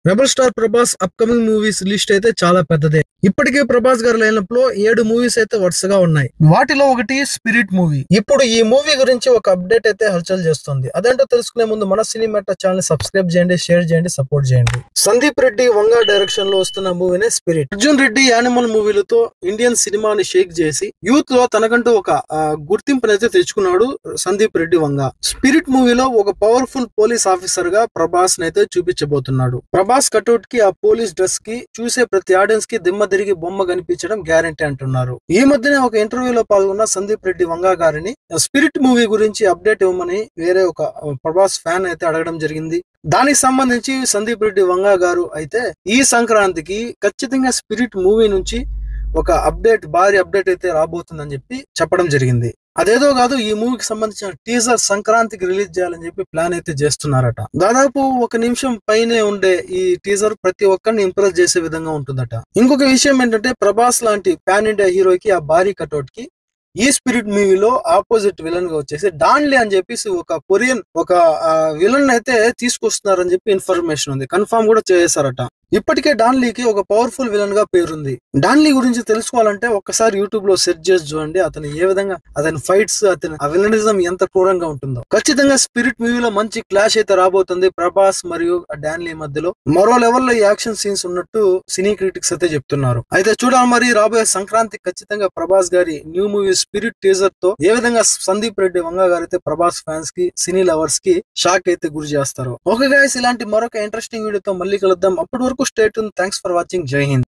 Rebel star Prabhas upcoming movies list అయితే చాలా పెద్దదే. ఇప్పటికే ప్రభాస్ గారి లైనప్ లో 7 మూవీస్ అయితే వరుసగా ఉన్నాయి. వాటిలో ఒకటి స్పిరిట్ మూవీ. ఇప్పుడు ఈ మూవీ గురించి ఒక అప్డేట్ అయితే హల్చల్ చేస్తుంది. అదేంటో తెలుసుకునే ముందు మన సినిమాటా ఛానల్ సబ్స్క్రైబ్ చేయండి, షేర్ చేయండి, సపోర్ట్ చేయండి. సందీప్ రెడ్డి వంగా డైరెక్షన్ లో వస్తున్న మూవీనే స్పిరిట్. అర్జున్ రెడ్డి యానిమల్ మూవీలతో ఇండియన్ సినిమాని షేక్ చేసి యూత్ లో తనకంటూ ఒక గుర్తింపునైతే తెచ్చుకున్నాడు సందీప్ రెడ్డి వంగా. స్పిరిట్ మూవీలో ఒక పవర్ఫుల్ పోలీస్ ఆఫీసర్ గా ప్రభాస్ నైతే చూపించబోతున్నాడు. ప్రభాస్ కటౌట్ కి ఆ పోలీస్ డ్రెస్ కి చూసే ప్రతి ఆడియన్స్ కి దిమ్మ తిరిగి బొమ్మ కనిపించడం గ్యారంటీ అంటున్నారు. ఈ మధ్యనే ఒక ఇంటర్వ్యూలో పాల్గొన్న సందీప్ రెడ్డి వంగా గారిని స్పిరిట్ మూవీ గురించి అప్డేట్ ఇవ్వమని వేరే ఒక ప్రభాస్ ఫ్యాన్ అయితే అడగడం జరిగింది. దానికి సంబంధించి సందీప్ రెడ్డి వంగా గారు అయితే ఈ సంక్రాంతికి ఖచ్చితంగా స్పిరిట్ మూవీ నుంచి ఒక భారీ అప్డేట్ అయితే రాబోతుందని చెప్పడం జరిగింది. అదేదో కాదు, ఈ మూవీకి సంబంధించిన టీజర్ సంక్రాంతికి రిలీజ్ చేయాలని చెప్పి ప్లాన్ అయితే చేస్తున్నారట. దాదాపు 1 నిమిషం పైనే ఉండే ఈ టీజర్ ప్రతి ఒక్కరిని ఇంప్రెస్ చేసే విధంగా ఉంటుందట. ఇంకొక విషయం ఏంటంటే ప్రభాస్ లాంటి పాన్ ఇండియా హీరోకి ఆ భారీ కటౌట్ కి ఈ స్పిరిట్ మూవీలో ఆపోజిట్ విలన్ గా వచ్చేసి డాన్లీ అని చెప్పేసి ఒక కొరియన్ విలన్ అయితే తీసుకొస్తున్నారని చెప్పి ఇన్ఫర్మేషన్ ఉంది. కన్ఫర్మ్ కూడా చేశారట. ఇప్పటికే డాన్లీకి ఒక పవర్ఫుల్ విలన్ గా పేరుంది. డాన్లీ గురించి తెలుసుకోవాలంటే ఒక్కసారి యూట్యూబ్ లో సెర్చ్ చేసి చూడండి. అతను ఏ విధంగా అతని ఫైట్స్, అతని విలనిజం ఎంత క్రూరంగా ఉంటుందో. ఖచ్చితంగా స్పిరిట్ మూవీలో మంచి క్లాష్ అయితే రాబోతుంది ప్రభాస్ మరియు డాన్లీ మధ్యలో. మరో లెవెల్లో ఈ యాక్షన్ సీన్స్ ఉన్నట్టు సినీ క్రిటిక్స్ అయితే చెప్తున్నారు. అయితే చూడాలి మరి రాబోయే సంక్రాంతి ఖచ్చితంగా ప్రభాస్ గారి న్యూ మూవీ స్పిరిట్ టీజర్ తో ఏ విధంగా సందీప్ రెడ్డి వంగా గారు అయితే ప్రభాస్ ఫ్యాన్స్ కి, సినీ లవర్స్ కి షాక్ అయితే గురి చేస్తారు. ఓకే గైస్, ఇలాంటి మరొక ఇంట్రెస్టింగ్ వీడియోతో మళ్ళీ కలుద్దాం. అప్పటి వరకు stay tune. Thanks for watching. జై హింద్.